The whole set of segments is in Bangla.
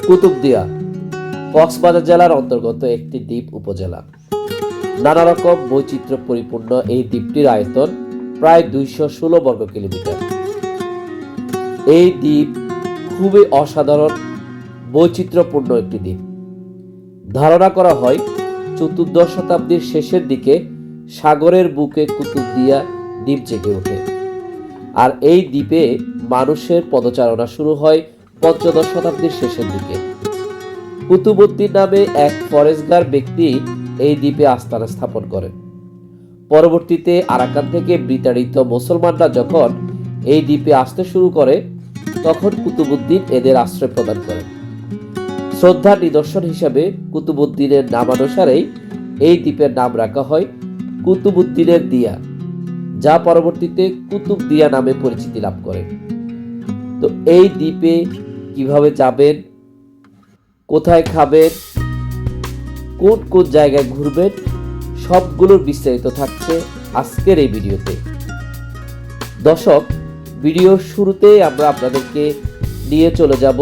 কুতুবদিয়া কক্সবাজার জেলার অন্তর্গত একটি দ্বীপ উপজেলা। নানা রকম বৈচিত্র্য পরিপূর্ণ এই দ্বীপটির আয়তন প্রায় 216 বর্গ কিলোমিটার। এই দ্বীপ খুবই অসাধারণ বৈচিত্র্যপূর্ণ একটি দ্বীপ। ধারণা করা হয় চতুর্দশ শতাব্দীর শেষের দিকে সাগরের বুকে কুতুবদিয়া দ্বীপ জেগে ওঠে, আর এই দ্বীপে মানুষের পদচারণা শুরু হয় পঞ্চদশ শতাব্দীর শেষের দিকে। কুতুবউদ্দিন নামে এক ফরেস্টগার ব্যক্তি এই দ্বীপে আস্তানা স্থাপন করেন। পরবর্তীতে আরাকান থেকে বিতাড়িত মুসলমানরা যখন এই দ্বীপে আসতে শুরু করে, তখন কুতুবউদ্দিন এদের আশ্রয় প্রদান করেন। শ্রদ্ধার নিদর্শন হিসাবে কুতুবউদ্দিনের নামানুসারেই এই দ্বীপের নাম রাখা হয় কুতুবউদ্দিনের দিয়া, যা পরবর্তীতে কুতুবদিয়া নামে পরিচিতি লাভ করে। তো এই দ্বীপে কিভাবে যাবেন, কোথায় খাবেন, কোন কোন জায়গায় ঘুরবেন, সবগুলোর বিস্তারিত থাকছে আজকের এই ভিডিওতে। দর্শক, ভিডিওর শুরুতে আমরা আপনাদেরকে নিয়ে চলে যাব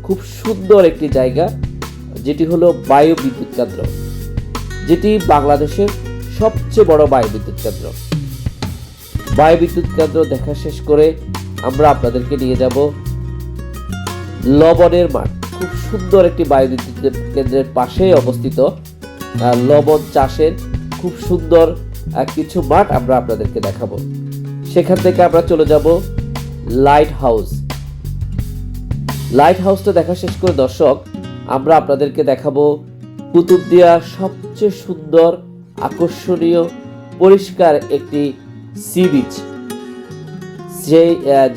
খুব সুন্দর একটি জায়গা, যেটি হলো বায়ু বিদ্যুৎ কেন্দ্র, যেটি বাংলাদেশের সবচেয়ে বড় বায়ু বিদ্যুৎ কেন্দ্র। বায়ু বিদ্যুৎ কেন্দ্র দেখা শেষ করে আমরা আপনাদেরকে নিয়ে যাব লবণের মাঠ। খুব সুন্দর একটি বায়ু বিদ্যুৎ কেন্দ্রের পাশেই অবস্থিত লবণ চাষের খুব সুন্দর কিছু মাঠ আমরা আপনাদেরকে দেখাবো। সেখান থেকে আমরা চলে যাব লাইট হাউস। লাইট হাউসটা দেখা শেষ করে দর্শক, আমরা আপনাদেরকে দেখাবো কুতুবদিয়ার সবচেয়ে সুন্দর, আকর্ষণীয়, পরিষ্কার একটি সি বিচ।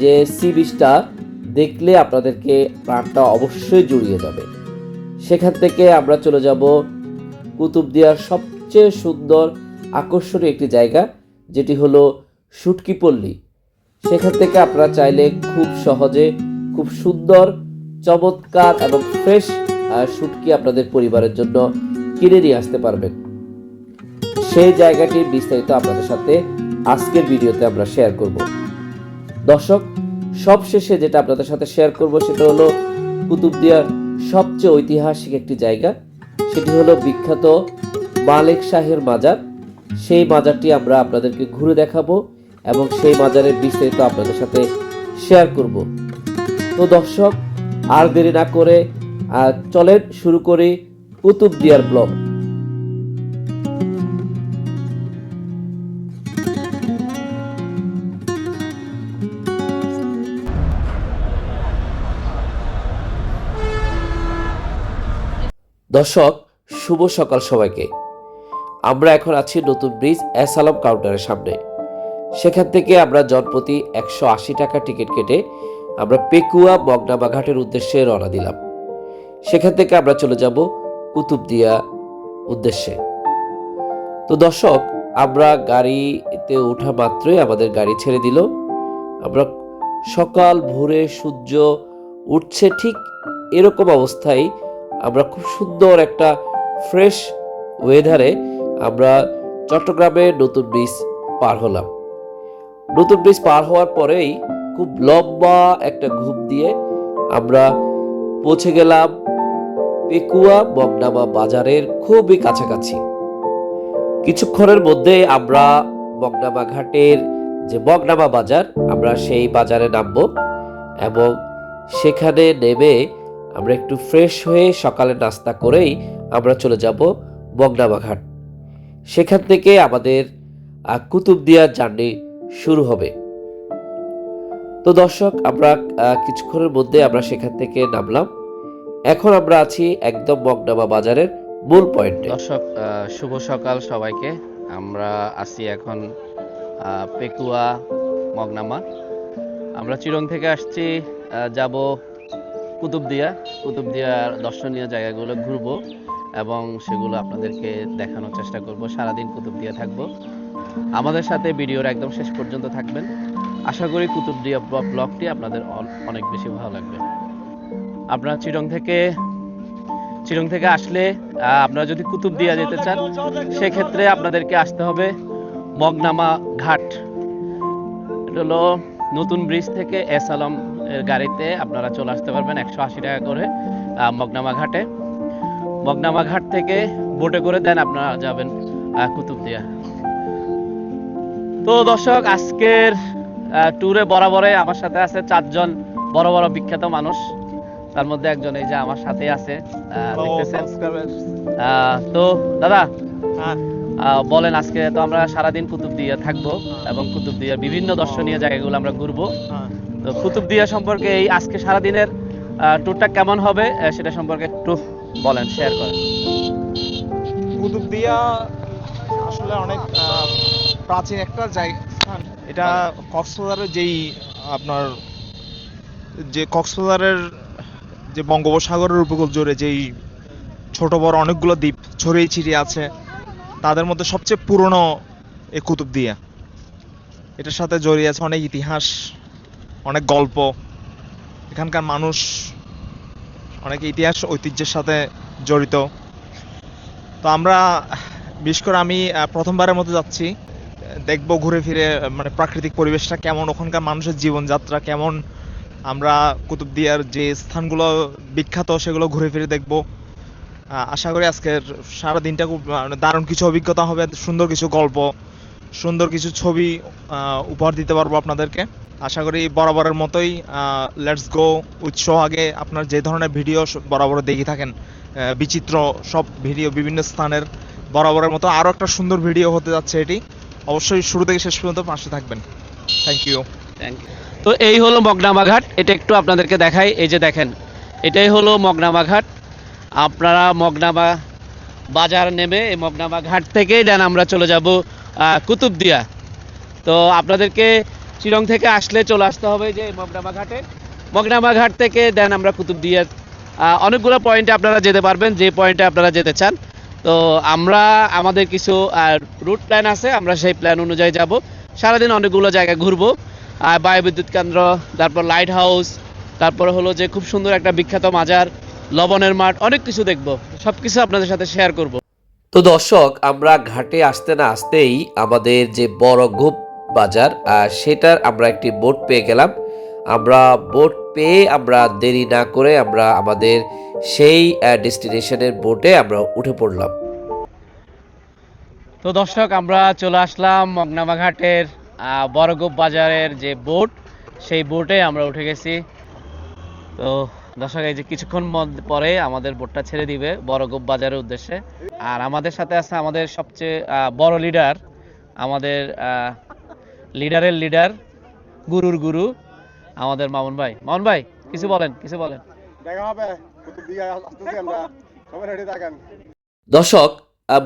যে সি বিচটা দেখলে আপনাদেরকে প্রাণটা অবশ্যই জুড়িয়ে যাবে। সেখান থেকে আমরা চলে যাব কুতুবদিয়ার সবচেয়ে সুন্দর, আকর্ষণীয় একটি জায়গা, যেটি হলো শুটকিপল্লী। সেখান থেকে আপনারা চাইলে খুব সহজে খুব সুন্দর, চমৎকার এবং ফ্রেশ শুটকি আপনাদের পরিবারের জন্য কিনে নিয়ে আসতে পারবেন। সেই জায়গাটির বিস্তারিত আপনাদের সাথে আজকের ভিডিওতে আমরা শেয়ার করব। দর্শক, সবশেষে যেটা আপনাদের সাথে শেয়ার করব সেটা হলো কুতুবদিয়ার সবচেয়ে ঐতিহাসিক একটি জায়গা, সেটি হলো বিখ্যাত মালেক শাহের মাজার। সেই মাজারটি আমরা আপনাদেরকে ঘুরে দেখাবো এবং সেই মাজারের বিস্তারিত আপনাদের সাথে শেয়ার করব। তো দর্শক, আর দেরি না করে চলেন শুরু করি কুতুবদিয়ার ব্লগ। দর্শক, শুভ সকাল সবাইকে। আমরা এখন আছি নতুন ব্রিজ এসালাম কাউন্টারের সামনে। সেখান থেকে আমরা জনপ্রতি 180 টাকা টিকিট কেটে আমরা পেকুয়া মগনামা ঘাটের উদ্দেশ্যে রওনা দিলাম। সেখান থেকে আমরা চলে যাব কুতুবদিয়া উদ্দেশ্যে। তো দর্শক, আমরা গাড়িতে ওঠা মাত্রই আমাদের গাড়ি ছেড়ে দিল। আমরা সকাল ভোরে সূর্য উঠছে ঠিক এরকম অবস্থায় আমরা খুব সুন্দর একটা ফ্রেশ ওয়েদারে আমরা চট্টগ্রামের নতুন ব্রিজ পার হলাম। নতুন ব্রিজ পার হওয়ার পরেই খুব লম্বা একটা ঘুম দিয়ে আমরা পৌঁছে গেলাম পেকুয়া মগনামা বাজারের খুবই কাছাকাছি। কিছুক্ষণের মধ্যে আমরা মগনামা ঘাটের যে মগনামা বাজার, আমরা সেই বাজারে নামবো এবং সেখানে নেমে আমরা একটু ফ্রেশ হয়ে সকালে নাস্তা করেই আমরা চলে যাব মগনামা ঘাট। সেখান থেকে আমাদের কুতুবদিয়ার জার্নি শুরু হবে। তো দর্শক, আমরা কিছুক্ষণের মধ্যে আমরা সেখান থেকে নামলাম। এখন আমরা আছি একদম মগনামা বাজারের মূল পয়েন্টে। দর্শক, শুভ সকাল সবাইকে। আমরা আছি এখন পেকুয়া মগনামা। আমরা চিরং থেকে আসছি, যাব কুতুবদিয়ার দর্শনীয় জায়গাগুলো ঘুরবো এবং সেগুলো আপনাদেরকে দেখানোর চেষ্টা করব। সারাদিন কুতুবদিয়া থাকবো। আমাদের সাথে ভিডিওর একদম শেষ পর্যন্ত থাকবেন। আশা করি কুতুবদিয়া ব্লগটি আপনাদের অনেক বেশি ভালো লাগবে। আপনারা চিরং থেকে আসলে আপনারা যদি কুতুবদিয়া যেতে চান, সেক্ষেত্রে আপনাদেরকে আসতে হবে মগনামা ঘাট। এটা হলো নতুন ব্রিজ থেকে এসালাম গাড়িতে আপনারা চলে আসতে পারবেন 180 টাকা করে। মগনামা ঘাটে। মগনামা ঘাট থেকে বোটে করে দেন আপনারা যাবেন কুতুবদিয়া। তো দর্শক, আজকের ট্যুরে বরাবরে আমার সাথে আছে 4 জন বড় বড় বিখ্যাত মানুষ। তার মধ্যে একজন এই যে আমার সাথে আছে, দেখতেছেন। তো দাদা, বলেন, আজকে তো আমরা সারাদিন কুতুবদিয়া থাকবো এবং কুতুবদিয়ার বিভিন্ন দর্শনীয় জায়গাগুলো আমরা ঘুরবো। তো কুতুবদিয়া সম্পর্কে এই আজকে সারাদিনের ট্যুরটা কেমন হবে সেটা সম্পর্কে একটু বলেন, শেয়ার করেন। কুতুবদিয়া আসলে অনেক প্রাচীন একটা জায়গা। এটা কক্সবাজারের কক্সবাজারের যে বঙ্গোপসাগরের উপকূল জুড়ে যেই ছোট বড় অনেকগুলো দ্বীপ ছড়িয়ে ছিটিয়ে আছে, তাদের মধ্যে সবচেয়ে পুরনো এই কুতুবদিয়া। এটার সাথে জড়িয়ে আছে অনেক ইতিহাস, অনেক গল্প। এখানকার মানুষ অনেক ইতিহাস ঐতিহ্যের সাথে জড়িত। তো আমরা, বিশেষ করে আমি প্রথমবারের মতো যাচ্ছি, দেখবো ঘুরে ফিরে মানে প্রাকৃতিক পরিবেশটা কেমন, ওখানকার মানুষের জীবনযাত্রা কেমন। আমরা কুতুবদিয়ার যে স্থানগুলো বিখ্যাত সেগুলো ঘুরে ফিরে দেখবো। আশা করি আজকের সারা দিনটা খুব দারুণ কিছু অভিজ্ঞতা হবে, সুন্দর কিছু গল্প, সুন্দর কিছু ছবি উপহার দিতে পারবো আপনাদেরকে। আশা করি বরাবরের মতোই লেটস গো উৎস আগে আপনার যে ধরনের ভিডিও বরাবর দেখে থাকেন, বিচিত্র সব ভিডিও বিভিন্ন স্থানের, বরাবরের মতো আরও একটা সুন্দর ভিডিও হতে যাচ্ছে এটি। অবশ্যই শুরু থেকে শেষ পর্যন্ত পাশে থাকবেন। Thank you. তো এই হলো মগনামা ঘাট। এটা একটু আপনাদেরকে দেখাই। এই যে দেখেন, এটাই হলো মগনামা ঘাট। আপনারা মগনামা বাজার নেমে এই মগনামা ঘাট থেকেই দেন আমরা চলে যাব কুতুবদিয়া। তো আপনাদেরকে চিরং থেকে আসলে চলে আসতে হবে যে মগনামা ঘাটে। মগনামা ঘাট থেকে দেন আমরা কুতুবদিয়ার অনেকগুলো পয়েন্টে আপনারা যেতে পারবেন, যে পয়েন্টে আপনারা যেতে চান। তো আমরা আমাদের কিছু রুট প্ল্যান আছে, আমরা সেই প্ল্যান অনুযায়ী যাব। সারাদিন অনেকগুলো জায়গা ঘুরবো, বায়ুবিদ্যুৎ কেন্দ্র, তারপর লাইট হাউস, তারপর হলো যে খুব সুন্দর একটা বিখ্যাত মাজার, লবণের মাঠ, অনেক কিছু দেখবো। সব কিছু আপনাদের সাথে শেয়ার করব। তো দর্শক, আমরা ঘাটে আসতে না আসতেই আমাদের যে বড়গুপ বাজার, সেটার আমরা একটি বোট পেয়ে গেলাম। আমরা বোট পেয়ে আমরা দেরি না করে আমরা আমাদের সেই ডেস্টিনেশনের বোটে আমরা উঠে পড়লাম। তো দর্শক, আমরা চলে আসলাম মগনামা ঘাটের বড়গুপ বাজারের যে বোট, সেই বোটে আমরা উঠে গেছি। তো দর্শক, এই যে কিছুক্ষণ পরে আমাদের বোটটা ছেড়ে দিবে বড়গুপ বাজারের উদ্দেশ্যে। আর আমাদের সাথে আছে আমাদের সবচেয়ে বড় লিডার, আমাদের লিডারের লিডার, গুরুর গুরু, আমাদের মামুন ভাই। মামুন ভাই, কিছু বলেন, কিছু বলেন। দর্শক,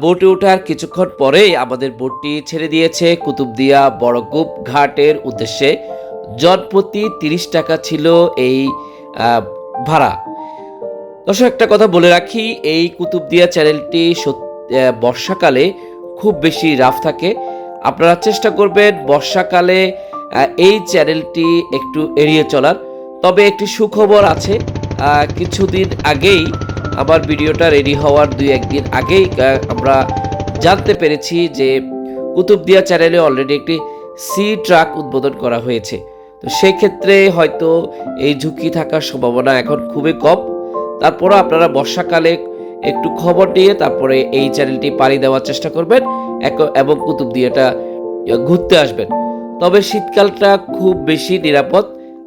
বোটে ওঠার কিছুক্ষণ পরেই আমাদের বোটটি ছেড়ে দিয়েছে কুতুবদিয়া বড়গুপ ঘাটের উদ্দেশ্যে। জনপ্রতি 30 টাকা ছিল এই ভাড়া। দর্শক, একটা কথা বলে রাখি, এই কুতুবদিয়া চ্যানেলটি বর্ষাকালে খুব বেশি রাফ থাকে। আপনারা চেষ্টা করবেন বর্ষাকালে এই চ্যানেলটি একটু এড়িয়ে চলার। তবে একটি সুখবর আছে, কিছুদিন আগেই আমার ভিডিওটা রেডি হওয়ার 2-1 দিন আগেই আমরা জানতে পেরেছি যে কুতুবদিয়া চ্যানেলে অলরেডি একটি সি ট্রাক উদ্বোধন করা হয়েছে। তো সেক্ষেত্রে হয়তো এই ঝুঁকি থাকার সম্ভাবনা এখন খুবই কম। তারপরও আপনারা বর্ষাকালে একটু খবর নিয়ে তারপরে এই চ্যানেলটি পাড়ি দেওয়ার চেষ্টা করবেন এবং কুতুবদিয়াটা ঘুরতে আসবেন। তবে শীতকালটা খুব বেশি নিরাপদ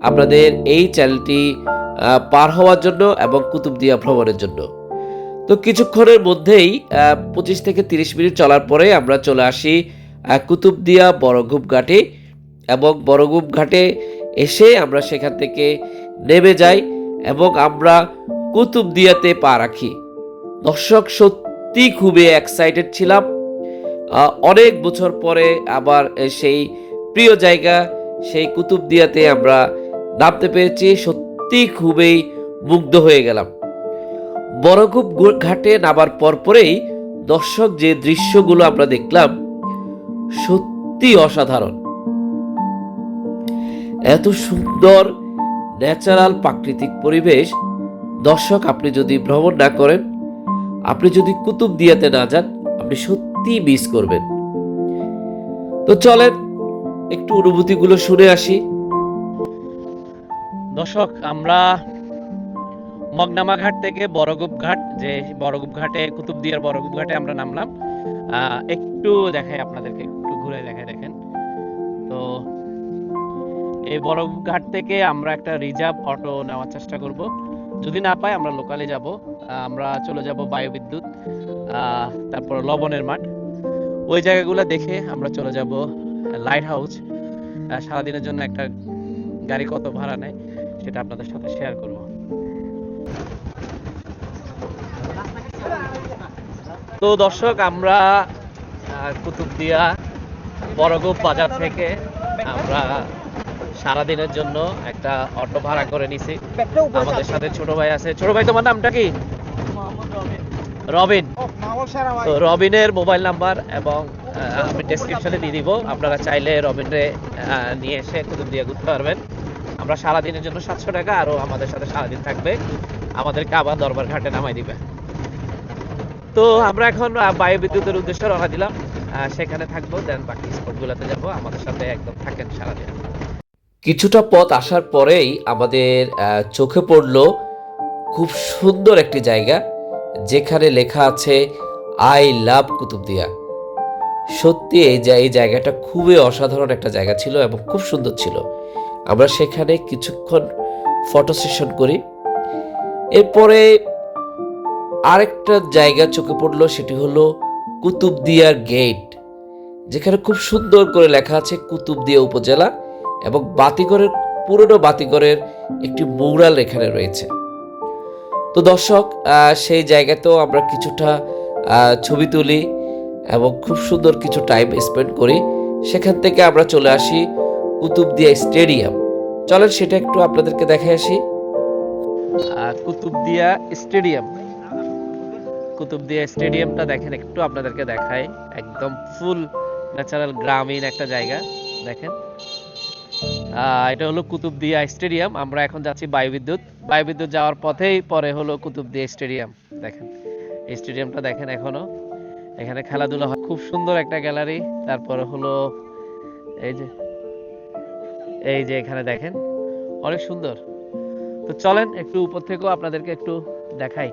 আপনাদের এই চ্যানেলটি পার হওয়ার জন্য এবং কুতুবদিয়া ভ্রমণের জন্য। তো কিছুক্ষণের মধ্যেই 25 থেকে 30 মিনিট চলার পরে আমরা চলে আসি কুতুবদিয়া বড়গুপ ঘাটে, এবং বড়গুপ ঘাটে এসে আমরা সেখান থেকে নেমে যাই এবং আমরা কুতুবদিয়াতে পা রাখি। দর্শক, সত্যি খুবই এক্সাইটেড ছিলাম। অনেক বছর পরে আবার সেই প্রিয় জায়গা সেই কুতুবদিয়াতে আমরা নামতে পেরেছি। সত্যি খুবই মুগ্ধ হয়ে গেলাম। বড়গুপ ঘাটে নামার পরেই দর্শক, যে দৃশ্যগুলো আমরা দেখলাম সত্যি অসাধারণ। এত সুন্দর ন্যাচারাল প্রাকৃতিক পরিবেশ, দর্শক, আপনি যদি ভ্রমণ না করেন, আপনি যদি কুতুবদিয়াতে না যান, আপনি সত্যি মিস করবেন। তো চলেন একটু অনুভূতিগুলো শুনে আসি। দর্শক, আমরা মগনামা ঘাট থেকে বড়গুপ ঘাট, যে বড়গুপ ঘাটে কুতুবদিয়ার বড়গুপ ঘাটে আমরা নামলাম। একটু দেখাই আপনাদেরকে, একটু ঘুরে দেখাই। দেখেন তো এই বড়গুপ ঘাট থেকে আমরা একটা রিজার্ভ অটো নেওয়ার চেষ্টা করব। যদি না পাই আমরা লোকালে যাব। আমরা চলে যাব বায়ুবিদ্যুৎ, তারপর লবণের মাঠ, ওই জায়গাগুলো দেখে আমরা চলে যাব লাইট হাউস। সারাদিনের জন্য একটা গাড়ি কত ভাড়া নেয় সেটা আপনাদের সাথে শেয়ার করব। তো দর্শক, আমরা কুতুবদিয়া বড়গুপ বাজার থেকে আমরা সারাদিনের জন্য একটা অটো ভাড়া করে নিছি। আমাদের সাথে ছোট ভাই আছে। ছোট ভাই, তোমার নামটা কি? রবিন। তো রবিনের মোবাইল নাম্বার এবং আমি ডেসক্রিপশনে দিয়ে দিব, আপনারা চাইলে রবিনরে নিয়ে এসে কুতুবদিয়া ঘুরতে পারবেন। আমরা সারাদিনের জন্য 700 টাকা, আরও আমাদের সাথে সারাদিন থাকবে, আমাদেরকে আবার দরবার ঘাটে নামাই দিবে। তো আমরা এখন বায়ুবিদ্যুতের উদ্দেশ্যে রওনা দিলাম, সেখানে থাকবো, দেন বাকি স্পটগুলোতে যাব। আমাদের সাথে একদম থাকেন সারাদিন। কিছুটা পথ আসার পরেই আমাদের চোখে পড়ল খুব সুন্দর একটি জায়গা, যেখানে লেখা আছে আই লাভ কুতুবদিয়া। সত্যি এই জায়গাটা খুবই অসাধারণ একটা জায়গা ছিল এবং খুব সুন্দর ছিল। আমরা সেখানে কিছুক্ষণ ফটো সেশন করি। এরপরে আরেকটা জায়গা চোখে পড়লো, সেটি হলো কুতুবদিয়ার গেট, যেখানে খুব সুন্দর করে লেখা আছে কুতুবদিয়া উপজেলা এবং বাতিঘরের পুরনো বাতিঘরের একটি মুরাল এখানে রয়েছে। তো দর্শক, সেই জায়গাতেও আমরা কিছুটা ছবি তুলি এবং খুব সুন্দর কিছু টাইম স্পেন্ড করি। সেখান থেকে আমরা চলে আসি কুতুবদিয়া স্টেডিয়াম। চলেন সেটা একটু আপনাদেরকে দেখে আসি। কুতুবদিয়া স্টেডিয়াম, কুতুবদিয়া স্টেডিয়ামটা দেখেন, একটু আপনাদেরকে দেখাই। একদম ফুল ন্যাচারাল গ্রামীণ একটা জায়গা। দেখেন, এটা হলো কুতুবদিয়া স্টেডিয়াম। আমরা এখন যাচ্ছি বায়ুবিদ্যুৎ যাওয়ার পথেই পরে হলো কুতুবদিয়া স্টেডিয়াম। দেখেন এই স্টেডিয়ামটা দেখেন, এখনো এখানে খেলাধুলা হয়। খুব সুন্দর একটা গ্যালারি। তারপরে হলো এই যে এখানে দেখেন, অনেক সুন্দর। তো চলেন একটু উপর থেকেও আপনাদেরকে একটু দেখাই।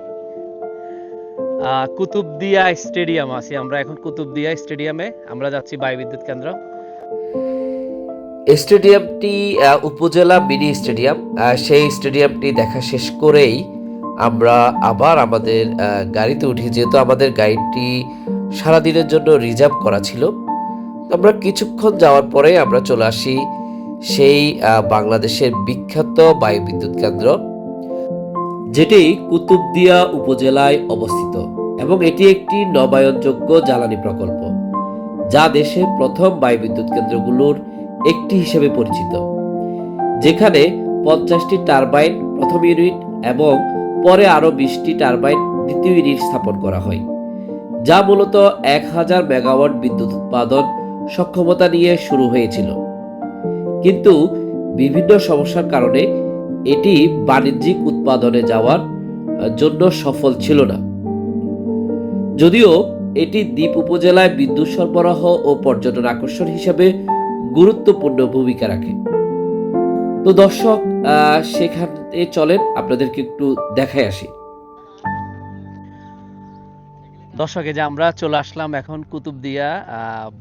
কুতুবদিয়া স্টেডিয়াম আছি আমরা এখন। কুতুবদিয়া স্টেডিয়ামে আমরা যাচ্ছি বায়ুবিদ্যুৎ কেন্দ্র। স্টেডিয়ামটি উপজেলা মিনি স্টেডিয়াম। সেই স্টেডিয়ামটি দেখা শেষ করেই আমরা আবার আমাদের গাড়িতে উঠি, যেহেতু আমাদের গাড়িটি সারাদিনের জন্য রিজার্ভ করা ছিল। আমরা কিছুক্ষণ যাওয়ার পরে আমরা চলে আসি সেই বাংলাদেশের বিখ্যাত বায়ুবিদ্যুৎ কেন্দ্র, যেটি কুতুবদিয়া উপজেলায় অবস্থিত এবং এটি একটি নবায়নযোগ্য জ্বালানি প্রকল্প, যা দেশের প্রথম বায়ুবিদ্যুৎ কেন্দ্রগুলোর একটি হিসেবে পরিচিত, যেখানে 50টি টারবাইন প্রথম ইউনিট এবং পরে আরও 20টি টারবাইন দ্বিতীয় ইউনিট স্থাপন করা হয়, যা মূলত 1000 মেগাওয়াট বিদ্যুৎ উৎপাদন সক্ষমতা নিয়ে শুরু হয়েছিল। কিন্তু বিভিন্ন সমস্যার কারণে এটি বাণিজ্যিক উৎপাদনে যাওয়ার জন্য সফল ছিল না, যদিও এটি দ্বীপ উপজেলায় বিদ্যুৎ সরবরাহ ও পর্যটন আকর্ষণ হিসেবে গুরুত্বপূর্ণ ভূমিকা রাখে। তো দর্শক, সেখানে চলেন আপনাদেরকে একটু দেখাই আসি। দর্শক, এই যে আমরা চলে আসলাম এখন কুতুবদিয়া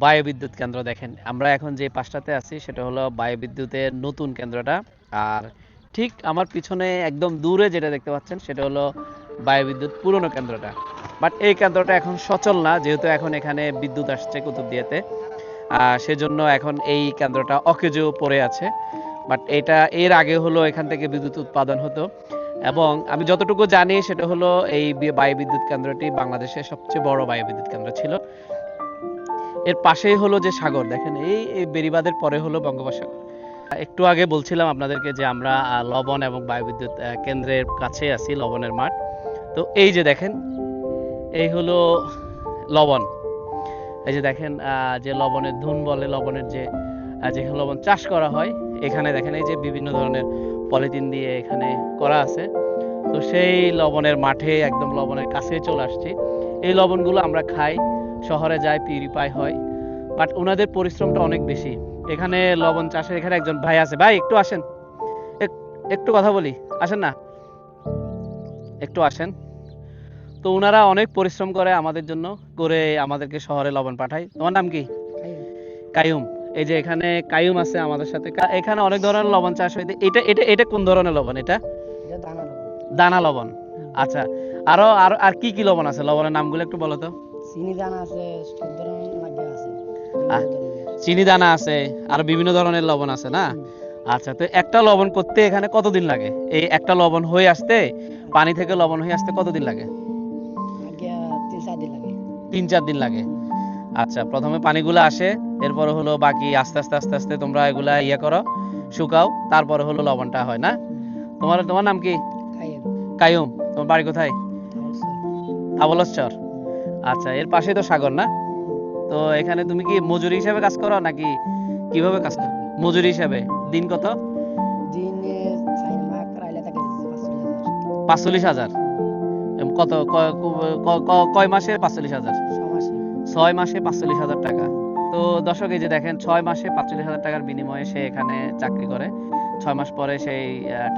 বায়ুবিদ্যুৎ কেন্দ্র। দেখেন আমরা এখন যে পাশটাতে আছি সেটা হলো বায়ুবিদ্যুতের নতুন কেন্দ্রটা, আর ঠিক আমার পিছনে একদম দূরে যেটা দেখতে পাচ্ছেন সেটা হলো বায়ুবিদ্যুৎ পুরনো কেন্দ্রটা। বাট এই কেন্দ্রটা এখন সচল না, যেহেতু এখন এখানে বিদ্যুৎ আসছে কুতুবদিয়াতে, সেজন্য এখন এই কেন্দ্রটা অকেজো পড়ে আছে। বাট এটা এর আগে হলো এখান থেকে বিদ্যুৎ উৎপাদন হতো, এবং আমি যতটুকু জানি সেটা হলো এই বায়ুবিদ্যুৎ কেন্দ্রটি বাংলাদেশের সবচেয়ে বড় বায়ুবিদ্যুৎ কেন্দ্র ছিল। এর পাশেই হলো যে সাগর, দেখেন এই বেড়িবাঁধের পরে হলো বঙ্গোপসাগর। একটু আগে বলছিলাম আপনাদেরকে যে আমরা লবণ এবং বায়ুবিদ্যুৎ কেন্দ্রের কাছে আছি, লবণের মাঠ। তো এই যে দেখেন, এই হলো লবণ। এই যে দেখেন, যে লবণের ধুন বলে, লবণের যেখানে লবণ চাষ করা হয়, এখানে দেখেন এই যে বিভিন্ন ধরনের পলিথিন দিয়ে এখানে করা আছে। তো সেই লবণের মাঠে, একদম লবণের কাছে চলে আসছি। এই লবণগুলো আমরা খাই, শহরে যাই, পিউরিফাই হয়, বাট ওনাদের পরিশ্রমটা অনেক বেশি। এখানে লবণ চাষের এখানে একজন ভাই আছে। ভাই একটু আসেন, একটু কথা বলি, আসেন না। একটু আসেন। তো ওনারা অনেক পরিশ্রম করে আমাদের জন্য, করে আমাদেরকে শহরে লবণ পাঠায়। তোমার নাম কি? কায়ুম। এই যে এখানে কায়ুম আছে আমাদের সাথে। এখানে অনেক ধরনের লবণ চাষ হয়। এটা এটা এটা কোন ধরনের লবণ? এটা দানা লবণ। আচ্ছা, আরো আর আর কি কি লবণ আছে? লবণের নামগুলো একটু বলো তো। চিনি দানা আছে, সব ধরনের লাগে আছে, আহ, বিভিন্ন ধরনের। চিনি দানা আছে, আর বিভিন্ন ধরনের লবণ আছে না? আচ্ছা, তো একটা লবণ করতে এখানে কতদিন লাগে? এই একটা লবণ হয়ে আসতে, পানি থেকে লবণ হয়ে আসতে কতদিন লাগে? আগে 3-4 দিন লাগে। 3-4 দিন লাগে। আচ্ছা, প্রথমে পানিগুলো আসে, এরপরে হলো বাকি আস্তে আস্তে আস্তে আস্তে তোমরা এগুলা ইয়ে করো, শুকাও, তারপরে হলো লবণটা হয় না? তোমার তোমার নাম কি? খাইয়েন কায়ুম। তোমার বাড়ি কোথায়? তাহলে স্যার। আবলসচর। আচ্ছা, এর পাশেই তো সাগর না? তো এখানে তুমি কি মজুরি হিসাবে কাজ করো নাকি কিভাবে কাজ করো? মজুরি হিসাবে। দিন কত? দিনে 4 মাস রাইলে থাকে 45,000। 45,000। কত কয় মাসে 45,000? 6 মাসে। 6 মাসে 45,000 টাকা। তো দর্শক, এই যে দেখেন, 6 মাসে 45,000 টাকার বিনিময়ে সে এখানে চাকরি করে। 6 মাস পরে সেই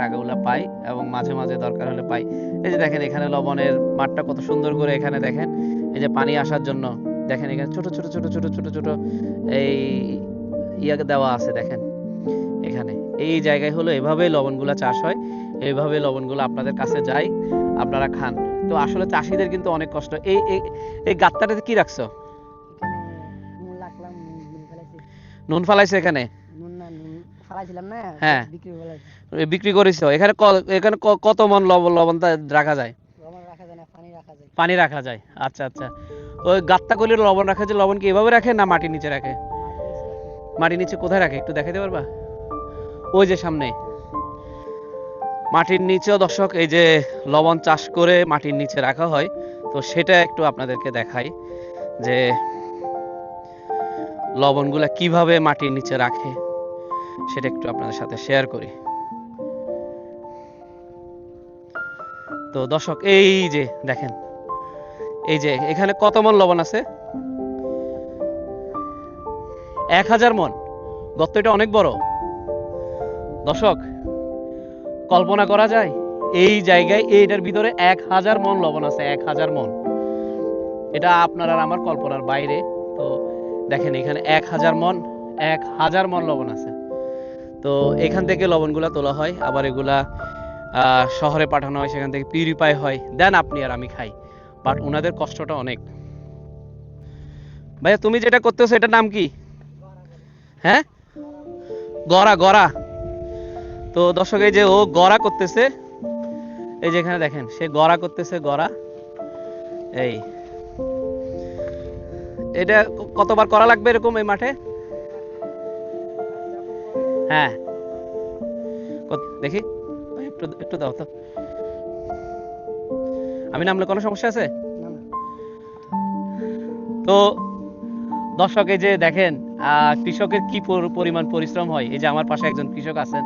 টাকাগুলো পায়, এবং মাঝে মাঝে দরকার হলে পায়। এই যে দেখেন, এখানে লবণের মাঠটা কত সুন্দর করে এখানে দেখেন। এই যে পানি আসার জন্য দেখেন, এখানে ছোট ছোট ছোট ছোট ছোট ছোট এই ইয়াকে দেওয়া আছে দেখেন এখানে। এই জায়গায় হলো এভাবেই লবণগুলো চাষ হয়, এইভাবে লবণগুলো আপনাদের কাছে যায়, আপনারা খান। তো আসলে চাষিদের কিন্তু অনেক কষ্ট। এই এই এই গাত্তাটাতে কি রাখছো? এখানে নুন রাখলাম, নুন ফেলাইছি। নুন ফালাইছো এখানে? নুন ফালাইছিলাম না, হ্যাঁ। বিক্রি ফেলাইছি। বিক্রি করেছো। এখানে এখানে কত মন লবণ রাখা যায়? লবণ রাখা যায় না, পানি রাখা যায়। পানি রাখা যায়। আচ্ছা আচ্ছা। ওই গাত্তা করলে লবণ রাখা, যে লবণ কি এভাবে রাখে না মাটির নিচে রাখে? মাটির নিচে কোথায় রাখে একটু দেখাতে পারবা? ওই যে সামনে মাটির নিচেও দর্শক, এই যে লবণ চাষ করে মাটির নিচে রাখা হয়। তো সেটা একটু আপনাদেরকে দেখাই, যে লবণগুলা কিভাবে মাটির নিচে রাখে, সেটা একটু আপনাদের সাথে শেয়ার করি। তো দর্শক, এই যে দেখেন, এই যে এখানে কত মন লবণ আছে? 1000 মন। গর্ত এটা অনেক বড় দর্শক, কল্পনা করা যায়? এই জায়গায় এইটার ভিতরে 1000 মন লবণ আছে। 1000 মন। এটা আপনার আর আমার কল্পনার বাইরে। তো দেখেন, এখানে 1000 মন, 1000 মন লবণ আছে। তো এখান থেকে লবণগুলা তোলা হয়, আবার এগুলা শহরে পাঠানো হয়, সেখান থেকে পিউরিফাই হয়, দেন আপনি আর আমি খাই। বাট ওনাদের কষ্টটা অনেক। ভাইয়া, তুমি যেটা করতেছো এটার নাম কি? হ্যাঁ, গড়া। গড়া। তো দর্শক, এই যে ও গড়া করতেছে, এই যে এখানে দেখেন, সে গড়া করতেছে, গড়া। এই এটা কতবার করা লাগবে এরকম এই মাঠে? হ্যাঁ, দেখি একটু একটু দাও তো। আমি নামলে কোনো সমস্যা আছে? না না। তো দর্শক, এই যে দেখেন, কৃষকের কি পরিমাণ পরিশ্রম হয়। এই যে আমার পাশে একজন কৃষক আছেন,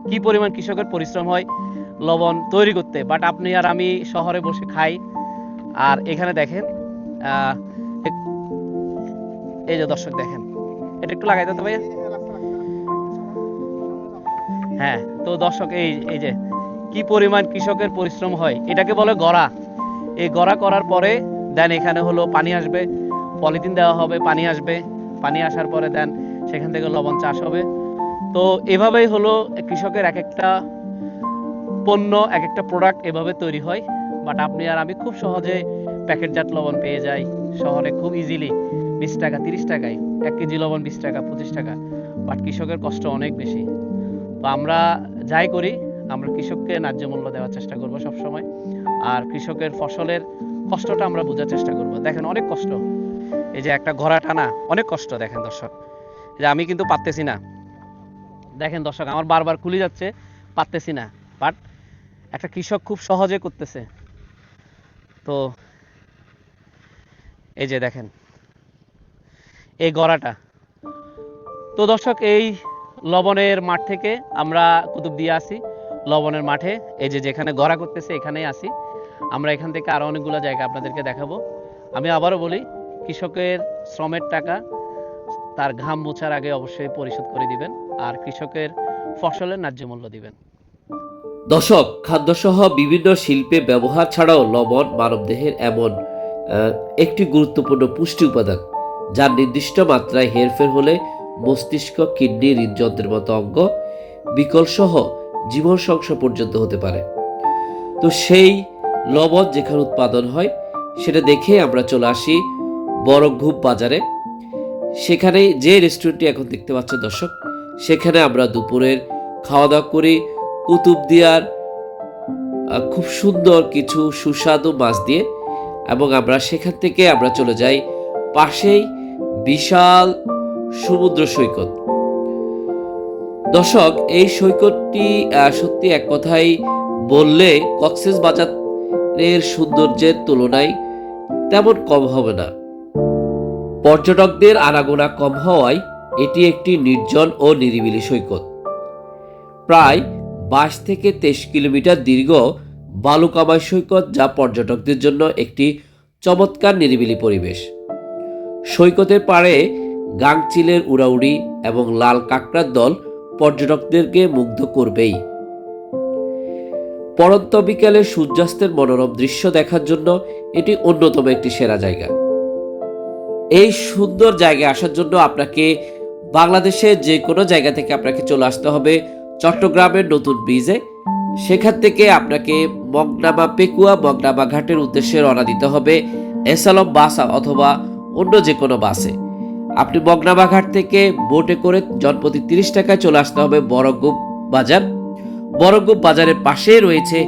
কি পরিমাণ কৃষকের পরিশ্রম হয় লবণ তৈরি করতে। বাট আপনি আর আমি শহরে বসে খাই। আর এখানে দেখেন, এই যে দর্শক দেখেন, এটা একটু লাগাই দাও তো ভাইয়া। হ্যাঁ, তো দর্শক, এই এই যে কি পরিমাণ কৃষকের পরিশ্রম হয়, এটাকে বলে গড়া। এই গড়া করার পরে দেন এখানে হলো পানি আসবে, পলিথিন দেওয়া হবে, পানি আসবে, পানি আসার পরে দেন সেখান থেকে লবণ চাষ হবে। তো এভাবেই হলো কৃষকের এক একটা পণ্য, এক একটা প্রোডাক্ট এভাবে তৈরি হয়। বাট আপনি আর আমি খুব সহজে প্যাকেটজাত লবণ পেয়ে যাই শহরে খুব ইজিলি, 20 টাকা 30 টাকায় 1 কেজি লবণ, 20 টাকা 25 টাকা। বাট কৃষকের কষ্ট অনেক বেশি। তো আমরা যাই করি, আমরা কৃষককে ন্যায্য মূল্য দেওয়ার চেষ্টা করব সব সময়। আর কৃষকের ফসলের কষ্টটা আমরা বোঝার চেষ্টা করব। দেখেন, অনেক কষ্ট। এই যে একটা ঘোড়া টানা অনেক কষ্ট। দেখেন দর্শক, যে আমি কিন্তু পারতেছি না। দেখেন দর্শক, আমার বারবার খুলে যাচ্ছে, পারতেছি না। বাট একটা কৃষক খুব সহজে করতেছে। তো এই যে দেখেন এই গড়াটা। তো দর্শক, এই লবণের মাঠ থেকে আমরা কুতুবদিয়া আসি, লবণের মাঠে। এই যে যেখানে গড়া করতেছে এখানেই আসি আমরা। এখান থেকে আরো অনেকগুলো জায়গা আপনাদেরকে দেখাবো। আমি আবারও বলি, কৃষকের শ্রমের টাকা তার ঘাম মোছার আগে অবশ্যই পরিশোধ করে দিবেন, আর কৃষকের ফসলের ন্যায্য মূল্য দিবেন। দর্শক, খাদ্যসহ বিভিন্ন শিল্পে ব্যবহার ছাড়াও লবণ মানবদেহের এমন একটি গুরুত্বপূর্ণ পুষ্টি উপাদান, যার নির্দিষ্ট মাত্রায় হেরফের হলে মস্তিষ্ক, কিডনি, হৃদযন্ত্রের মতো অঙ্গ বিকল সহ জীবন সংশয় পর্যন্ত হতে পারে। তো সেই লবণ যেখানে উৎপাদন হয় সেটা দেখে আমরা চলে আসি বরঘুপ বাজারে। সেখানে যে রেস্টুরেন্টটি এখন দেখতে পাচ্ছেন দর্শক, সেখানে আমরা দুপুরের খাওয়া দাওয়া করি কুতুবদিয়ার খুব সুন্দর কিছু সুস্বাদু মাছ দিয়ে, এবং আমরা সেখান থেকে আমরা চলে যাই পাশেই বিশাল সমুদ্র সৈকত। দর্শক, এই সৈকতটি সত্যি এক কথায় বললে কক্সবাজারের সৌন্দর্যের তুলনায় তেমন কম হবে না। পর্যটকদের আনাগোনা কম হওয়ায় এটি একটি নির্জন ও নিরিবিলি সৈকত। প্রায় 22 থেকে 23 কিলোমিটার দীর্ঘ বালুকাময় সৈকত, যা পর্যটকদের জন্য একটি চমৎকার নিরিবিলি পরিবেশ। সৈকতের পাড়ে গাংচিলের উড়াউড়ি এবং লাল কাঁকড়ার দল পর্যটকদেরকে মুগ্ধ করবেই। পড়ন্ত বিকেলে সূর্যাস্তের মনোরম দৃশ্য দেখার জন্য এটি অন্যতম একটি সেরা জায়গা। এই সুন্দর জায়গায় আসার জন্য আপনাকে বাংলাদেশের যে কোনো জায়গা থেকে আপনাকে চলে আসতে হবে চট্টগ্রামের নতুন ব্রিজে। সেখান থেকে আপনাকে মগনামা ঘাটের উদ্দেশ্যে রওনা দিতে হবে এসালম বাস অথবা অন্য যে কোনো বাসে। আপনি মগনামা ঘাট থেকে বোটে করে জনপ্রতি 30 টাকায় চলে আসতে হবে বরগুপ বাজার। বরগুপ বাজারের পাশেই রয়েছে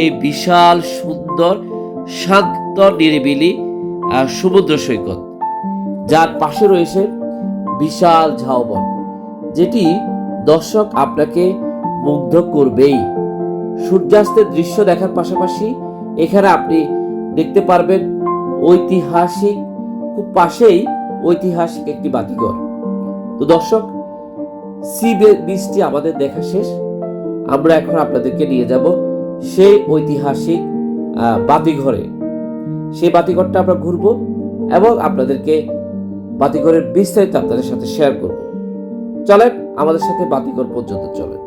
এই বিশাল সুন্দর শান্ত নিরিবিলি সমুদ্র সৈকত, যার পাশে রয়েছে বিশাল ঝাউবন, যেটি দর্শক আপনাকে মুগ্ধ করবেই। সূর্যাস্তের দৃশ্য দেখার পাশাপাশি এখানে আপনি দেখতে পারবেন ঐতিহাসিক, খুব পাশেই ঐতিহাসিক একটি বাতিঘর। তো দর্শক, সি বিচটি আমাদের দেখা শেষ। আমরা এখন আপনাদেরকে নিয়ে যাব সেই ঐতিহাসিক বাতিঘরে। সেই বাতিঘরটা আমরা ঘুরবো এবং আপনাদেরকে বাতিঘরের বিস্তারিত আপনাদের সাথে শেয়ার করব। চলেন আমাদের সাথে বাতিঘর পর্যন্ত চলেন।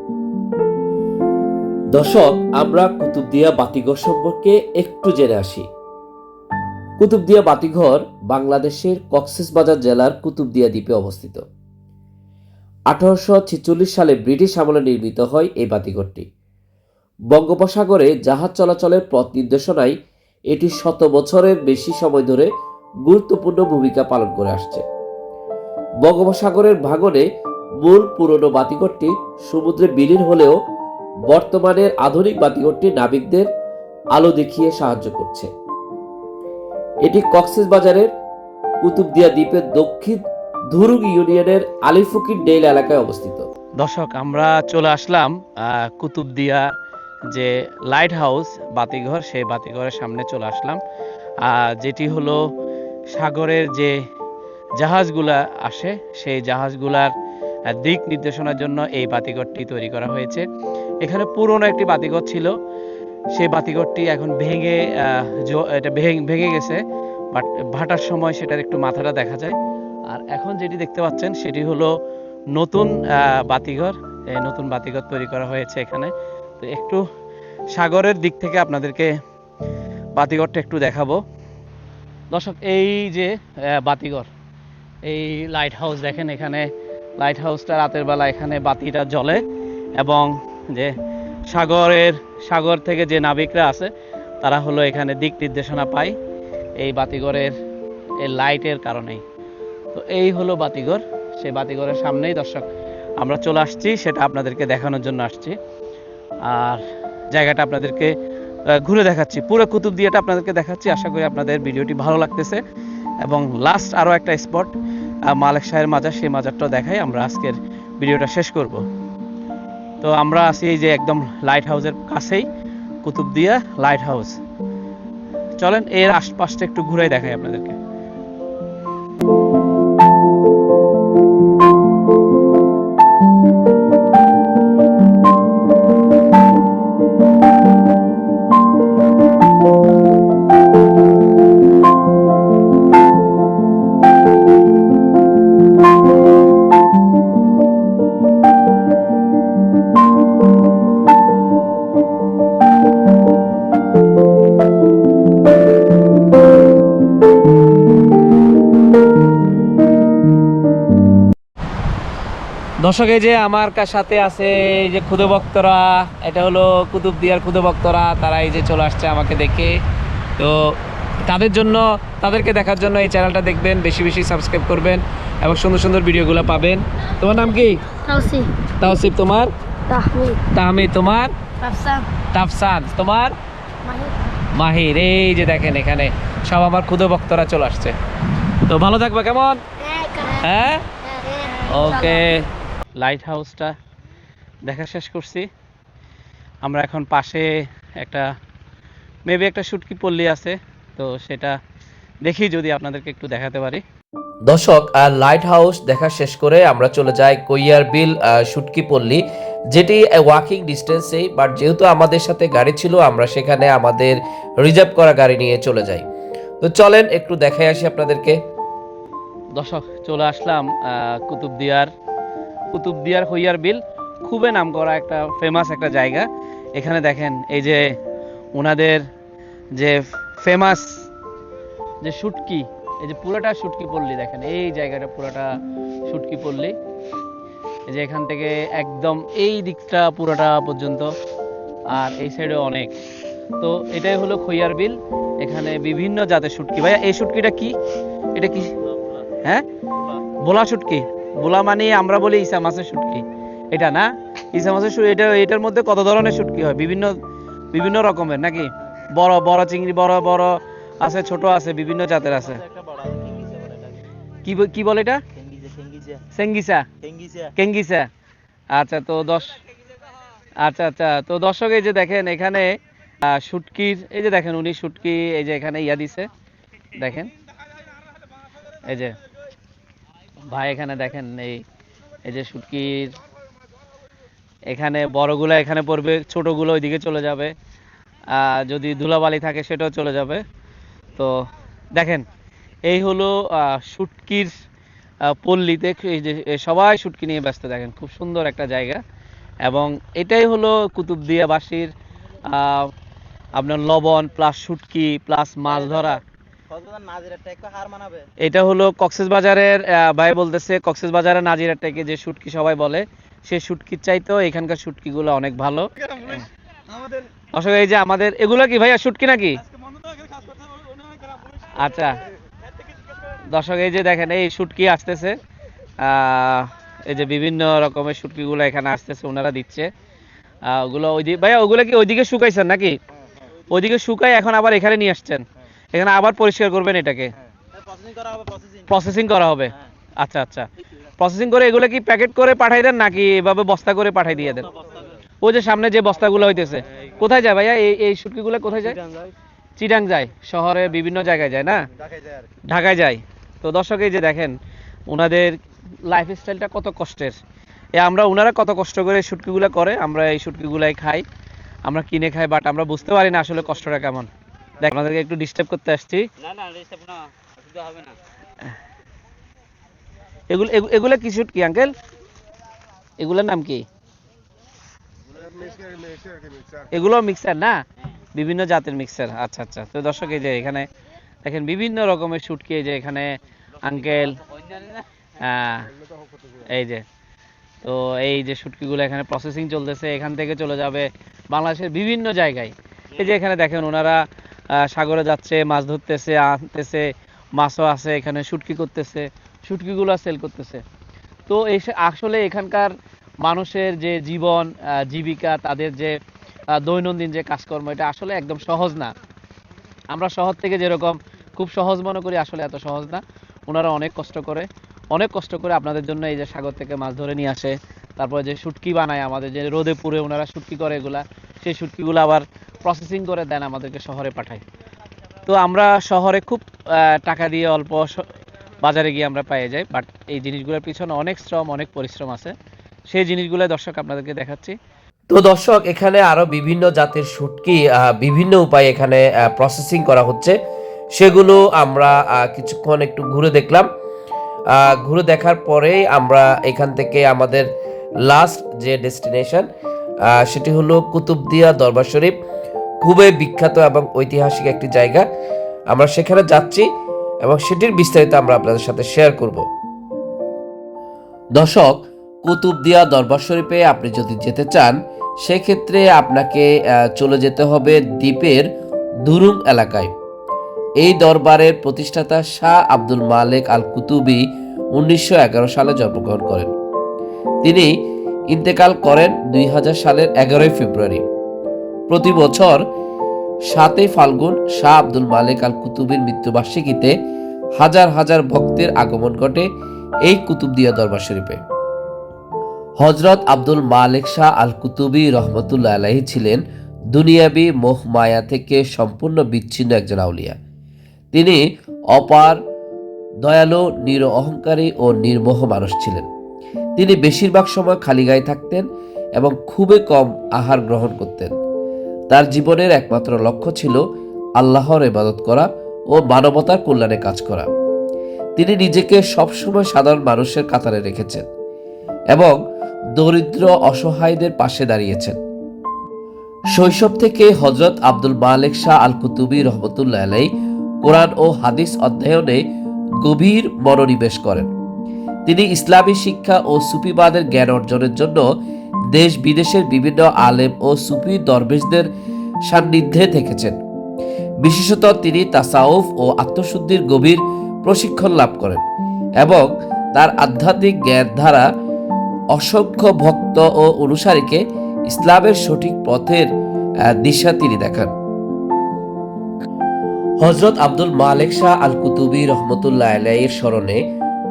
দর্শক, আমরা কুতুবদিয়া বাতিঘর সম্পর্কে একটু জেনে আসি। কুতুবদিয়া বাতিঘর বাংলাদেশের কক্সবাজার জেলার কুতুবদিয়া দ্বীপে অবস্থিত। 1846 সালে ব্রিটিশ আমলে নির্মিত হয় এই বাতিঘরটি। বঙ্গোপসাগরে জাহাজ চলাচলের পথ নির্দেশনায় এটি 100 বছরের বেশি সময় ধরে গুরুত্বপূর্ণ ভূমিকা পালন করে আসছে। বঙ্গোপসাগরের ভাঙনে মূল পুরনো বাতিঘরটি সমুদ্রে বিলীন হলেও বর্তমানের আধুনিক বাতিঘরটি নাবিকদের আলো দেখিয়ে সাহায্য করছে। এটি কক্সবাজারের কুতুবদিয়া দ্বীপের দক্ষিণ ধুরুং ইউনিয়নের আলিফুকির ডেল এলাকায় অবস্থিত। দর্শক, আমরা চলে আসলাম কুতুবদিয়া যে লাইট হাউস বাতিঘর, সেই বাতিঘরের সামনে চলে আসলাম, যেটি হলো সাগরের যে জাহাজগুলা আসে সেই জাহাজগুলার দিক নির্দেশনার জন্য এই বাতিঘরটি তৈরি করা হয়েছে। এখানে পুরনো একটি বাতিঘর ছিল, সেই বাতিঘরটি এখন ভেঙে গেছে, বাট ভাটার সময় সেটার একটু মাথাটা দেখা যায়। আর এখন যেটি দেখতে পাচ্ছেন সেটি হলো নতুন বাতিঘর। নতুন বাতিঘর তৈরি করা হয়েছে এখানে। তো একটু সাগরের দিক থেকে আপনাদেরকে বাতিঘরটা একটু দেখাবো। দর্শক, এই যে বাতিঘর, এই লাইট হাউস দেখেন, এখানে লাইট হাউসটা রাতের বেলা এখানে বাতিটা জ্বলে এবং যে সাগর থেকে যে নাবিকরা আছে তারা হলো এখানে দিক নির্দেশনা পায় এই বাতিঘরের এই লাইটের কারণেই। তো এই হলো বাতিঘর। সেই বাতিঘরের সামনেই দর্শক আমরা চলে আসছি, সেটা আপনাদেরকে দেখানোর জন্য আসছি। আর জায়গাটা আপনাদেরকে ঘুরে দেখাচ্ছি, পুরো কুতুবদিয়াটা আপনাদেরকে দেখাচ্ছি। আশা করি আপনাদের ভিডিওটি ভালো লাগতেছে। এবং লাস্ট আরও একটা স্পট মালেক শাহের মাজার, সেই মাজারটাও দেখাই আমরা আজকের ভিডিওটা শেষ করব। তো আমরা আছি এই যে একদম লাইট হাউসের কাছেই, কুতুবদিয়া লাইট হাউস। চলেন এর আশপাশটা একটু ঘুরাই দেখাই আপনাদেরকে। দর্শক এই যে আমার সাথে আছে এই যে ক্ষুদে ভক্তরা, এটা হলো কুতুবদিয়ার ক্ষুদে ভক্তরা, তারা এই যে চলে আসছে আমাকে দেখে। তো তাদের জন্য, তাদেরকে দেখার জন্য এই চ্যানেলটা দেখবেন, বেশি বেশি সাবস্ক্রাইব করবেন এবং সুন্দর সুন্দর ভিডিওগুলো পাবেন। তোমার নাম কি? তাওসিফ। তাওসিফ। তোমার? তাহমিদ। তাহমিদ। তোমার? তাফসান। তাফসান। তোমার? মাহির। মাহির। এই যে দেখেন এখানে সব আমার ক্ষুদে ভক্তরা চলে আসছে। তো ভালো থাকবে কেমন? হ্যাঁ, ওকে। লাইট হাউসটা দেখা শেষ করছি আমরা। এখন পাশে একটা মেবি একটা শুটকি পল্লী আছে, তো সেটা দেখি যদি আপনাদেরকে একটু দেখাতে পারি। দর্শক আর লাইট হাউস দেখা শেষ করে আমরা চলে যাই কৈয়ার বিল শুটকি পল্লী, যেটি ওয়াকিং ডিস্টেন্সেই, বাট যেহেতু আমাদের সাথে গাড়ি ছিল আমরা সেখানে আমাদের রিজার্ভ করা গাড়ি নিয়ে চলে যাই। তো চলেন একটু দেখাই আসি আপনাদেরকে। দর্শক চলে আসলাম কুতুবদিয়ার কৈয়ার বিল, খুবই নাম করা একটা ফেমাস একটা জায়গা। এখানে দেখেন এই যে ওনাদের যে ফেমাস যে শুটকি, এই যে পুরোটা শুটকি পল্লী, দেখেন এই জায়গাটা পুরোটা শুটকি পল্লী। এই যে এখান থেকে একদম এই দিকটা পুরোটা পর্যন্ত, আর এই সাইডে অনেক। তো এটাই হলো কৈয়ার বিল। এখানে বিভিন্ন জাতের শুটকি। ভাইয়া এই শুটকিটা কি? এটা কি? হ্যাঁ, বোলা শুটকি। বোলা মানে আমরা বলি ইসা মাছের শুটকি, এটা না? ইসা মাছের এটা, এটার মধ্যে কত ধরনের শুটকি হয়? বিভিন্ন বিভিন্ন রকমের নাকি? বড় বড় চিংড়ি, বড় বড় আছে, ছোট আছে, বিভিন্ন জাতের আছে। কি বলে এটা? সেঙ্গিসা। কেঙ্গিসা। আচ্ছা, তো আচ্ছা তো দর্শক এই যে দেখেন এখানে শুটকির, এই যে দেখেন উনি শুটকি এই যে এখানে ইয়া দিছে, দেখেন এই যে ভাই এখানে দেখেন এই যে শুটকির এখানে বড়গুলো এখানে পড়বে, ছোটগুলো ওইদিকে চলে যাবে, যদি ধুলাবালি থাকে সেটাও চলে যাবে। তো দেখেন এই হলো শুটকির পল্লীতে এই যে সবাই শুটকি নিয়ে ব্যস্ত। দেখেন খুব সুন্দর একটা জায়গা, এবং এটাই হলো কুতুবদিয়াবাসীর আপনার লবণ প্লাস শুটকি প্লাস মাছ ধরা। এটা হলো কক্সবাজারের ভাই বলতেছে, কক্সবাজারের নাজিরাটাকে যে শুটকি সবাই বলে, সে শুটকির চাইতেও এখানকার শুটকিগুলো অনেক ভালো। আসলে এই যে আমাদের এগুলো কি ভাইয়া শুটকি নাকি? আচ্ছা দর্শক এই যে দেখেন এই শুটকি আসতেছে, এই যে বিভিন্ন রকমের শুটকিগুলো এখানে আসতেছে, ওনারা দিচ্ছে ওগুলো। ভাইয়া ওগুলো কি ওইদিকে শুকাইছেন নাকি? ওইদিকে শুকাই এখন আবার এখানে নিয়ে আসছেন, এখানে আবার পরিষ্কার করবেন, এটাকে প্রসেসিং করা হবে। আচ্ছা আচ্ছা, প্রসেসিং করে এগুলো কি প্যাকেট করে পাঠাই দেন নাকি এভাবে বস্তা করে পাঠাই দিয়ে দেন? ওই যে সামনে যে বস্তাগুলো হইতেছে, কোথায় যায় ভাইয়া এই শুটকিগুলো? কোথায় যায়? চিটাং যায়, শহরে বিভিন্ন জায়গায় যায় না, ঢাকায় যায়। তো দর্শক এই যে দেখেন ওনাদের লাইফস্টাইলটা কত কষ্টের। আমরা ওনারা কত কষ্ট করে শুটকিগুলো করে, আমরা এই শুটকিগুলাই খাই, আমরা কিনে খাই, বাট আমরা বুঝতে পারি না আসলে কষ্টটা কেমন। দেখ আপনাদেরকে একটু ডিস্টার্ব করতে আসছি। এগুলো কি শুটকি আঙ্কেল? এগুলোর নাম কি? এগুলো মিক্সার না, বিভিন্ন জাতের মিক্সার। আচ্ছা আচ্ছা। তো দর্শক এই যে এখানে দেখেন বিভিন্ন রকমের শুটকি, এই যে এখানে আঙ্কেল এই যে, তো এই যে শুটকিগুলো এখানে প্রসেসিং চলতেছে, এখান থেকে চলে যাবে বাংলাদেশের বিভিন্ন জায়গায়। এই যে এখানে দেখেন ওনারা সাগরে যাচ্ছে, মাছ ধরতেছে, আনতেছে, মাছও আছে এখানে, শুটকি করতেছে, শুটকিগুলো সেল করতেছে। তো আসলে এখানকার মানুষের যে জীবন জীবিকা, তাদের যে দৈনন্দিন যে কাজকর্ম, এটা আসলে একদম সহজ না। আমরা শহর থেকে যেরকম খুব সহজ মনে করি, আসলে এত সহজ না। ওনারা অনেক কষ্ট করে আপনাদের জন্য এই যে সাগর থেকে মাছ ধরে নিয়ে আসে, তারপরে যে শুটকি বানায় আমাদের, যে রোদে পুড়ে ওনারা শুটকি করে এগুলা, সেই শুটকিগুলো আবার প্রসেসিং করে দেন আমাদেরকে, শহরে পাঠায়। তো আমরা শহরে খুব টাকা দিয়ে অল্প বাজারে গিয়ে আমরা পেয়ে যাই, বাট এই জিনিসগুলোর পিছনে অনেক শ্রম, অনেক পরিশ্রম আছে। সেই জিনিসগুলো দর্শক আপনাদেরকে দেখাচ্ছি। তো দর্শক এখানে আরো বিভিন্ন জাতের শুটকি বিভিন্ন উপায়ে এখানে প্রসেসিং করা হচ্ছে, সেগুলো আমরা কিছুক্ষণ একটু ঘুরে দেখলাম। ঘুরে দেখার পরেই আমরা এখান থেকে আমাদের লাস্ট যে ডেস্টিনেশন, সেটি হলো কুতুবদিয়া দরবার শরীফ, খুবই বিখ্যাত এবং ঐতিহাসিক একটি জায়গা। আমরা সেখানে যাচ্ছি এবং সেটির বিস্তারিত আমরা আপনাদের সাথে শেয়ার করব। দর্শক কুতুবদিয়া দরবার শরীফে আপনি যদি যেতে চান সেক্ষেত্রে আপনাকে চলে যেতে হবে দ্বীপের দুরুং এলাকায়। এই দরবারের প্রতিষ্ঠাতা শাহ আব্দুল মালেক আল কুতুবি 1911 সালে জন্মগ্রহণ করেন। তিনি ইন্তেকাল করেন 2000 সালের 11 ফেব্রুয়ারি। প্রতি বছর 7 ফাল্গুন শাহ আব্দুল মালেক আল কুতুবির মৃত্যুবার্ষিকীতে হাজার হাজার ভক্তের আগমন ঘটে এই কুতুবদিয়া দরবার শরীফে। হযরত আব্দুল মালেক শাহ আল কুতুবি রহমতুল্লাহ আলাইহি ছিলেন দুনিয়াবি মোহ মায়া থেকে সম্পূর্ণ বিচ্ছিন্ন একজন আউলিয়া। তিনি অপার দয়ালু, নিরঅহংকারী ও নির্মোহ মানুষ ছিলেন। তিনি বেশিরভাগ সময় খালি গায়ে থাকতেন এবং খুবই কম আহার গ্রহণ করতেন। তার জীবনের একমাত্র লক্ষ্য ছিল আল্লাহর ইবাদত করা ও মানবতার কল্যাণে কাজ করা। তিনি নিজেকে সবসময় সাধারণ মানুষের কাতারে রেখেছেন এবং দরিদ্র অসহায়দের পাশে দাঁড়িয়েছেন। শৈশব থেকে হযরত আব্দুল মালেক শাহ আল কুতুবি রহমতুল্লাহ আলাইহি কোরআন ও হাদিস অধ্যয়নে গভীর মনোনিবেশ করেন। তিনি ইসলামী শিক্ষা ও সুফিবাদের জ্ঞান অর্জনের জন্য দেশ বিদেশের বিভিন্ন আলেম ও সুফি দরবেশদের সান্নিধ্যে থেকেছেন। বিশেষত তিনি তাসাউফ ও আত্মশুদ্ধির গভীর প্রশিক্ষণ লাভ করেন এবং তার আধ্যাত্মিক জ্ঞান দ্বারা অসংখ্য ভক্ত ও অনুসারীকে ইসলামের সঠিক পথের দিশা তিনি দেখান। হযরত আব্দুল মালেক শাহ আল কুতুবি রহমতুল্লাহ আলাইহির স্মরণে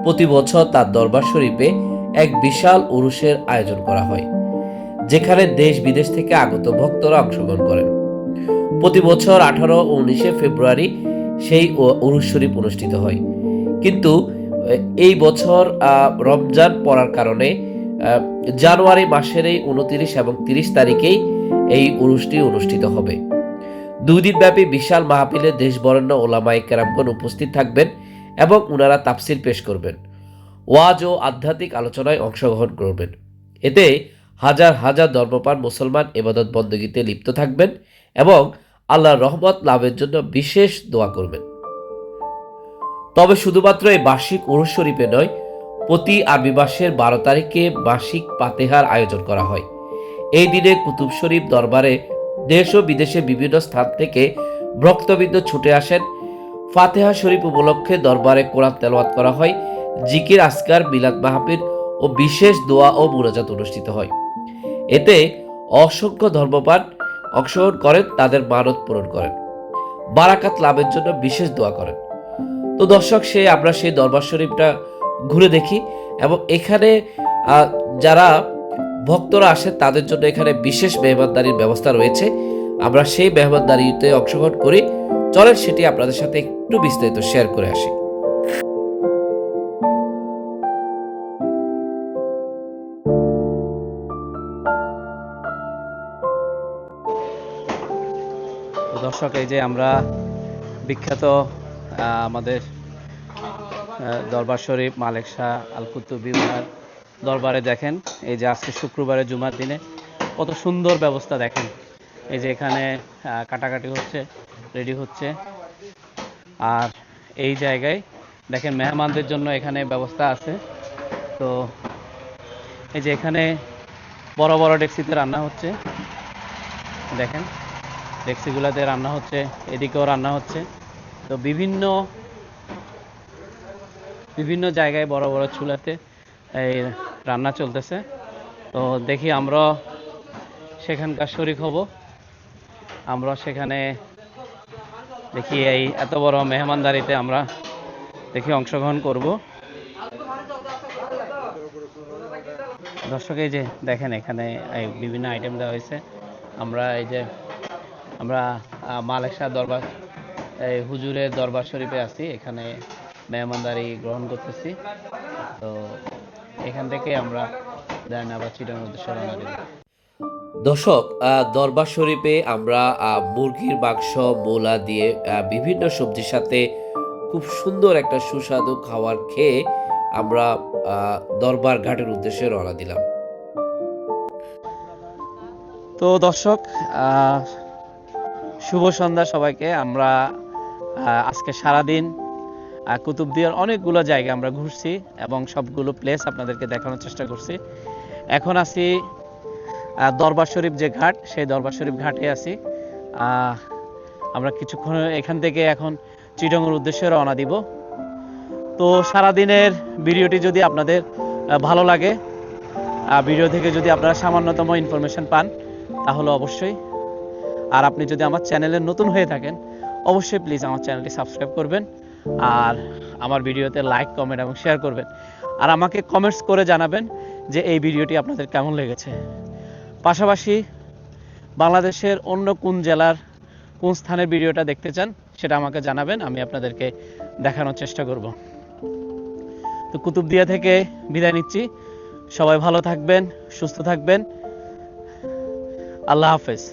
প্রতি বছর তার দরবার শরীফে এক বিশাল উরুসের আয়োজন করা হয়, যেখানে দেশ বিদেশ থেকে আগত ভক্তরা অংশগ্রহণ করেন। প্রতি বছর 18 ও 19 ফেব্রুয়ারি সেই উরুস শরীফ অনুষ্ঠিত হয়, কিন্তু এই বছর রমজান পড়ার কারণে জানুয়ারি মাসের এই 29 এবং 30 তারিখেই এই উরুসটি অনুষ্ঠিত হবে। 2 দিন ব্যাপী বিশাল মাহফিলে দেশ বরেণ্য ওলামায়ে কেরামগণ উপস্থিত থাকবেন এবং ওনারা তাফসির পেশ করবেন, ওয়াজ ও আধ্যাত্মিক আলোচনায় অংশগ্রহণ করবেন। এতে হাজার হাজার ধর্মপ্রাণ মুসলমান ইবাদত বন্দেগীতে লিপ্ত থাকবেন এবং আল্লাহর রহমত লাভের জন্য বিশেষ দোয়া করবেন। তবে শুধুমাত্র এই বার্ষিক উরুস শরীফে নয়, প্রতি আরবি মাসের 12 তারিখে বার্ষিক ফাতেহার আয়োজন করা হয়। এই দিনে কুতুব শরীফ দরবারে দেশ ও বিদেশে বিভিন্ন স্থান থেকে ভক্তবৃন্দ ছুটে আসেন। ফাতেহা শরীফ উপলক্ষে দরবারে কোরআন তেলাওয়াত করা হয়, জিকির, আসকার, মিলাদ মাহফিল ও বিশেষ দোয়া ও মুনাজাত অনুষ্ঠিত হয়। এতে অসংখ্য ধর্মপ্রাণ অংশগ্রহণ করেন, তাদের মানত পূরণ করেন, বারাকাত লাভের জন্য বিশেষ দোয়া করেন। তো দর্শক, আমরা সেই দরবার শরীফটা ঘুরে দেখি এবং এখানে যারা ভক্তরা আসেন তাদের জন্য এখানে বিশেষ মেহমানদারির ব্যবস্থা রয়েছে। আমরা সেই মেহমানদারিতে অংশগ্রহণ করি। চলেন সেটি আপনাদের সাথে একটু বিস্তারিত শেয়ার করে আসি। দর্শক, এই যে আমরা বিখ্যাত আমাদের দরবার শরীফ মালেক শাহ আল কুতুবি ওনার দরবারে দেখেন, এই যে আজকে শুক্রবারে জুমার দিনে কত সুন্দর ব্যবস্থা দেখেন। এই যে এখানে কাটাকাটি হচ্ছে, রেডি হচ্ছে, আর এই জায়গায় দেখেন মেহমানদের জন্য এখানে ব্যবস্থা আছে। তো এই যে এখানে বড় বড় ডেকচিতে রান্না হচ্ছে, দেখেন ডেকচিগুলোতে রান্না হচ্ছে, এদিকেও রান্না হচ্ছে। তো বিভিন্ন জায়গায় বড় বড় চুলাতে এই রান্না চলতেছে। তো দেখি আমরা সেখানকার শরীক হব, আমরা সেখানে দেখি এই এত বড় মেহমানদারিতে আমরা দেখি অংশগ্রহণ করব। দর্শক, এই যে দেখেন এখানে বিভিন্ন আইটেম দেওয়া হয়েছে। আমরা মালেক শাহ দরবার হুজুরের দরবার শরীফে আছি, এখানে মেহমানদারি গ্রহণ করতেছি। তো এখান থেকে আমরা আবার চিটার উদ্দেশ্যে রওনা দেব। দর্শক, দরবার শরীফে আমরা মুরগির মাংস, মোলা দিয়ে বিভিন্ন সবজির সাথে খুব সুন্দর একটা সুস্বাদু খাবার খেয়ে আমরা দরবার ঘাটের উদ্দেশ্যে রওনা দিলাম। তো দর্শক, শুভ সন্ধ্যা সবাইকে। আমরা আজকে সারাদিন কুতুবদিয়ার অনেকগুলো জায়গা আমরা ঘুরছি এবং সবগুলো প্লেস আপনাদেরকে দেখানোর চেষ্টা করছি। এখন আছি দরবার শরীফ যে ঘাট, সেই দরবার শরীফ ঘাটে আছি। আমরা কিছুক্ষণ এখান থেকে এখন চিটাগংয়ের উদ্দেশ্যে রওনা দিব। তো সারাদিনের ভিডিওটি যদি আপনাদের ভালো লাগে, ভিডিও থেকে যদি আপনারা সামান্যতম ইনফরমেশন পান, তাহলে অবশ্যই, আর আপনি যদি আমার চ্যানেলে নতুন হয়ে থাকেন, অবশ্যই প্লিজ আমার চ্যানেলটি সাবস্ক্রাইব করবেন, আর আমার ভিডিওতে লাইক, কমেন্ট এবং শেয়ার করবেন। আর আমাকে কমেন্টস করে জানাবেন যে এই ভিডিওটি আপনাদের কেমন লেগেছে। পাশাপাশি বাংলাদেশের অন্য কোন জেলার কোন স্থানের ভিডিওটা দেখতে চান সেটা আমাকে জানাবেন, আমি আপনাদেরকে দেখানোর চেষ্টা করব। তো কুতুবদিয়া থেকে বিদায় নিচ্ছি। সবাই ভালো থাকবেন, সুস্থ থাকবেন। আল্লাহ হাফেজ।